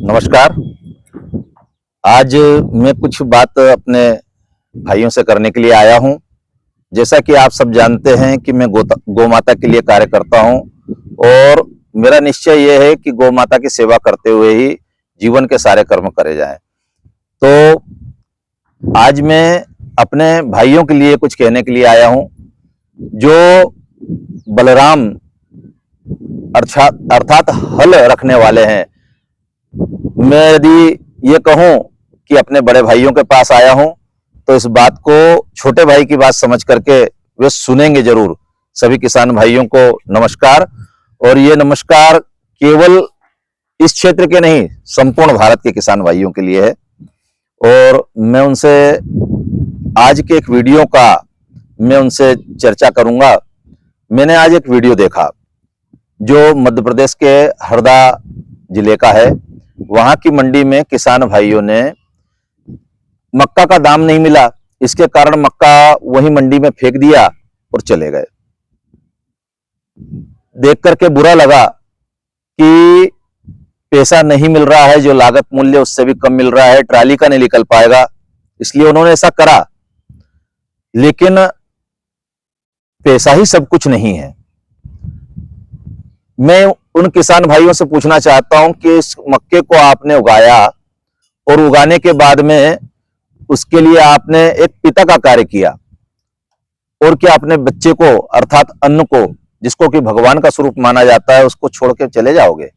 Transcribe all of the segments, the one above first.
नमस्कार। आज मैं कुछ बात अपने भाइयों से करने के लिए आया हूं। जैसा कि आप सब जानते हैं कि मैं गौ माता के लिए कार्य करता हूं और मेरा निश्चय यह है कि गौ माता की सेवा करते हुए ही जीवन के सारे कर्म करे जाएं। तो आज मैं अपने भाइयों के लिए कुछ कहने के लिए आया हूं, जो बलराम अर्थात हल रखने वाले हैं। मैं यदि ये कहूं कि अपने बड़े भाइयों के पास आया हूं, तो इस बात को छोटे भाई की बात समझ करके वे सुनेंगे जरूर। सभी किसान भाइयों को नमस्कार। और ये नमस्कार केवल इस क्षेत्र के नहीं, संपूर्ण भारत के किसान भाइयों के लिए है। और मैं उनसे आज के एक वीडियो का मैं उनसे चर्चा करूंगा। मैंने आज एक वीडियो देखा जो मध्य प्रदेश के हरदा जिले का है। वहां की मंडी में किसान भाइयों ने मक्का का दाम नहीं मिला, इसके कारण मक्का वही मंडी में फेंक दिया और चले गए। देख करके बुरा लगा कि पैसा नहीं मिल रहा है, जो लागत मूल्य उससे भी कम मिल रहा है, ट्राली का नहीं निकल पाएगा, इसलिए उन्होंने ऐसा करा। लेकिन पैसा ही सब कुछ नहीं है। मैं उन किसान भाइयों से पूछना चाहता हूं कि इस मक्के को आपने उगाया और उगाने के बाद में उसके लिए आपने एक पिता का कार्य किया, और क्या अपने बच्चे को अर्थात अन्न को, जिसको कि भगवान का स्वरूप माना जाता है, उसको छोड़ के चले जाओगे?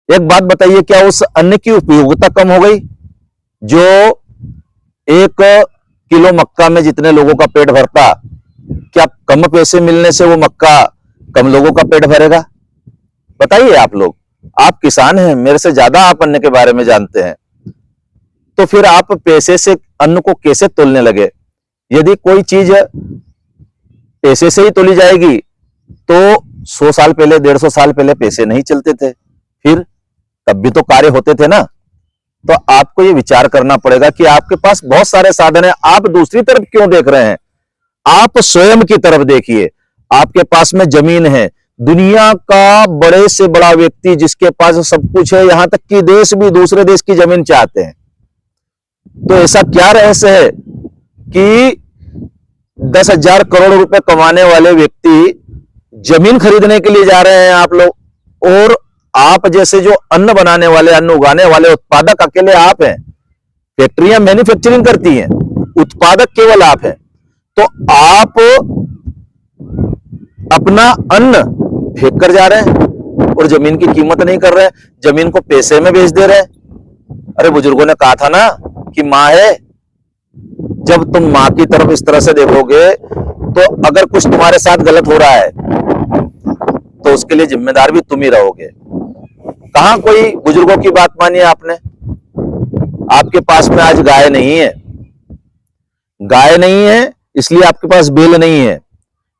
एक बात बताइए, क्या उस अन्न की उपयोगिता कम हो गई? जो 1 किलो मक्का में जितने लोगों का पेट भरता, क्या कम पैसे मिलने से वो मक्का कम लोगों का पेट भरेगा? बताइए आप लोग। आप किसान हैं, मेरे से ज्यादा आप अन्न के बारे में जानते हैं। तो फिर आप पैसे से अन्न को कैसे तोलने लगे? यदि कोई चीज पैसे से ही तोली जाएगी तो 100 साल पहले, 150 साल पहले पैसे नहीं चलते थे, फिर तब भी तो कार्य होते थे ना। तो आपको ये विचार करना पड़ेगा कि आपके पास बहुत सारे साधन है, आप दूसरी तरफ क्यों देख रहे हैं? आप स्वयं की तरफ देखिए। आपके पास में जमीन है, दुनिया का बड़े से बड़ा व्यक्ति जिसके पास सब कुछ है, यहां तक कि देश भी दूसरे देश की जमीन चाहते हैं। तो ऐसा क्या रहस्य है कि 10,000 करोड़ रुपए कमाने वाले व्यक्ति जमीन खरीदने के लिए जा रहे हैं आप लोग, और आप जैसे जो अन्न बनाने वाले, अन्न उगाने वाले उत्पादक अकेले आप हैं। फैक्ट्रियां मैन्युफैक्चरिंग करती हैं, उत्पादक केवल आप हैं। तो आप अपना अन्न फेंक कर जा रहे हैं और जमीन की कीमत नहीं कर रहे हैं, जमीन को पैसे में बेच दे रहे हैं। अरे बुजुर्गों ने कहा था ना कि मां है। जब तुम मां की तरफ इस तरह से देखोगे, तो अगर कुछ तुम्हारे साथ गलत हो रहा है तो उसके लिए जिम्मेदार भी तुम ही रहोगे। कहां कोई बुजुर्गों की बात मानी आपने? आपके पास में आज गाय नहीं है, गाय नहीं है इसलिए आपके पास बैल नहीं है,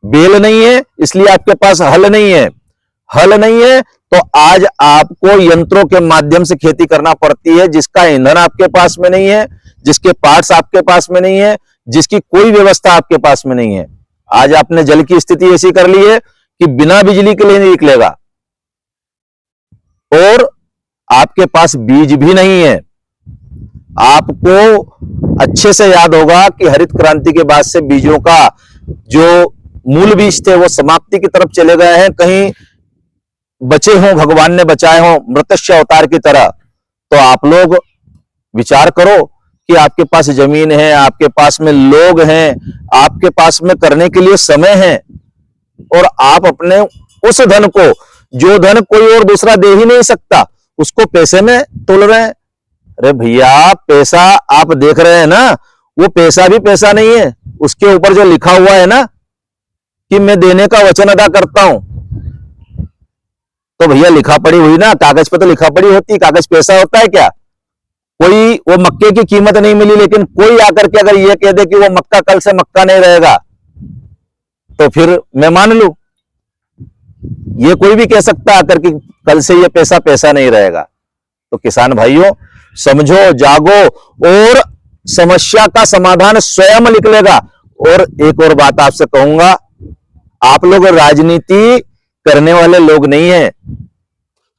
बैल नहीं है इसलिए आपके पास हल नहीं है, हल नहीं है तो आज आपको यंत्रों के माध्यम से खेती करना पड़ती है, जिसका ईंधन आपके पास में नहीं है, जिसके पार्ट्स आपके पास में नहीं है, जिसकी कोई व्यवस्था आपके पास में नहीं है। आज आपने जल की स्थिति ऐसी कर ली है कि बिना बिजली के लिए नहीं निकलेगा, और आपके पास बीज भी नहीं है। आपको अच्छे से याद होगा कि हरित क्रांति के बाद से बीजों का जो मूल बीज थे वो समाप्ति की तरफ चले गए हैं। कहीं बचे हों, भगवान ने बचाए हों मृत्स्य अवतार की तरह। तो आप लोग विचार करो कि आपके पास जमीन है, आपके पास में लोग हैं, आपके पास में करने के लिए समय है, और आप अपने उस धन को, जो धन कोई और दूसरा दे ही नहीं सकता, उसको पैसे में तोल रहे हैं। अरे भैया, पैसा आप देख रहे हैं ना, वो पैसा भी पैसा नहीं है। उसके ऊपर जो लिखा हुआ है ना कि मैं देने का वचन अदा करता हूं, तो भैया लिखा पढ़ी हुई ना, कागज पे तो लिखा पढ़ी होती, कागज पैसा होता है क्या? कोई वो मक्के की कीमत नहीं मिली, लेकिन कोई आकर के अगर ये कह दे कि वो मक्का कल से मक्का नहीं रहेगा, तो फिर मैं मान लूं। ये कोई भी कह सकता आकर कि कल से ये पैसा पैसा नहीं रहेगा। तो किसान भाइयों, समझो, जागो, और समस्या का समाधान स्वयं निकलेगा। और एक और बात आपसे कहूंगा, आप लोग राजनीति करने वाले लोग नहीं हैं।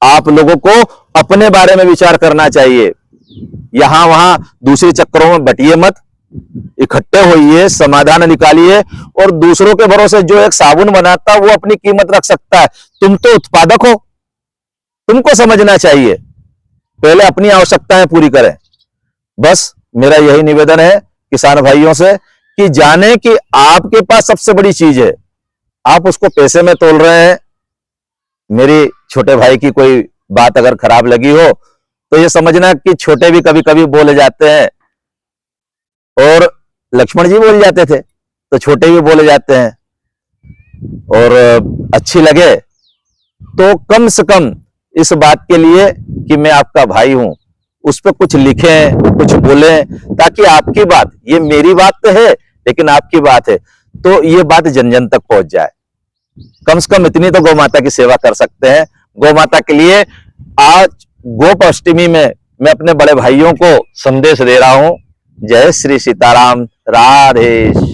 आप लोगों को अपने बारे में विचार करना चाहिए। यहां वहां दूसरे चक्करों में बटिए मत, इकट्ठे होइए, समाधान निकालिए। और दूसरों के भरोसे जो एक साबुन बनाता वो अपनी कीमत रख सकता है, तुम तो उत्पादक हो, तुमको समझना चाहिए। पहले अपनी आवश्यकताएं पूरी करें। बस मेरा यही निवेदन है किसान भाइयों से कि जाने कि आपके पास सबसे बड़ी चीज है, आप उसको पैसे में तोल रहे हैं। मेरी छोटे भाई की कोई बात अगर खराब लगी हो तो ये समझना कि छोटे भी कभी कभी बोले जाते हैं, और लक्ष्मण जी बोल जाते थे तो छोटे भी बोले जाते हैं। और अच्छी लगे तो कम से कम इस बात के लिए कि मैं आपका भाई हूं, उस पर कुछ लिखें, कुछ बोलें, ताकि आपकी बात, ये मेरी बात तो है लेकिन आपकी बात है, तो ये बात जन जन तक पहुंच जाए। कम से कम इतनी तो गौ माता की सेवा कर सकते हैं। गौ माता के लिए आज गोपाष्टमी में मैं अपने बड़े भाइयों को संदेश दे रहा हूं। जय श्री सीताराम, राधे।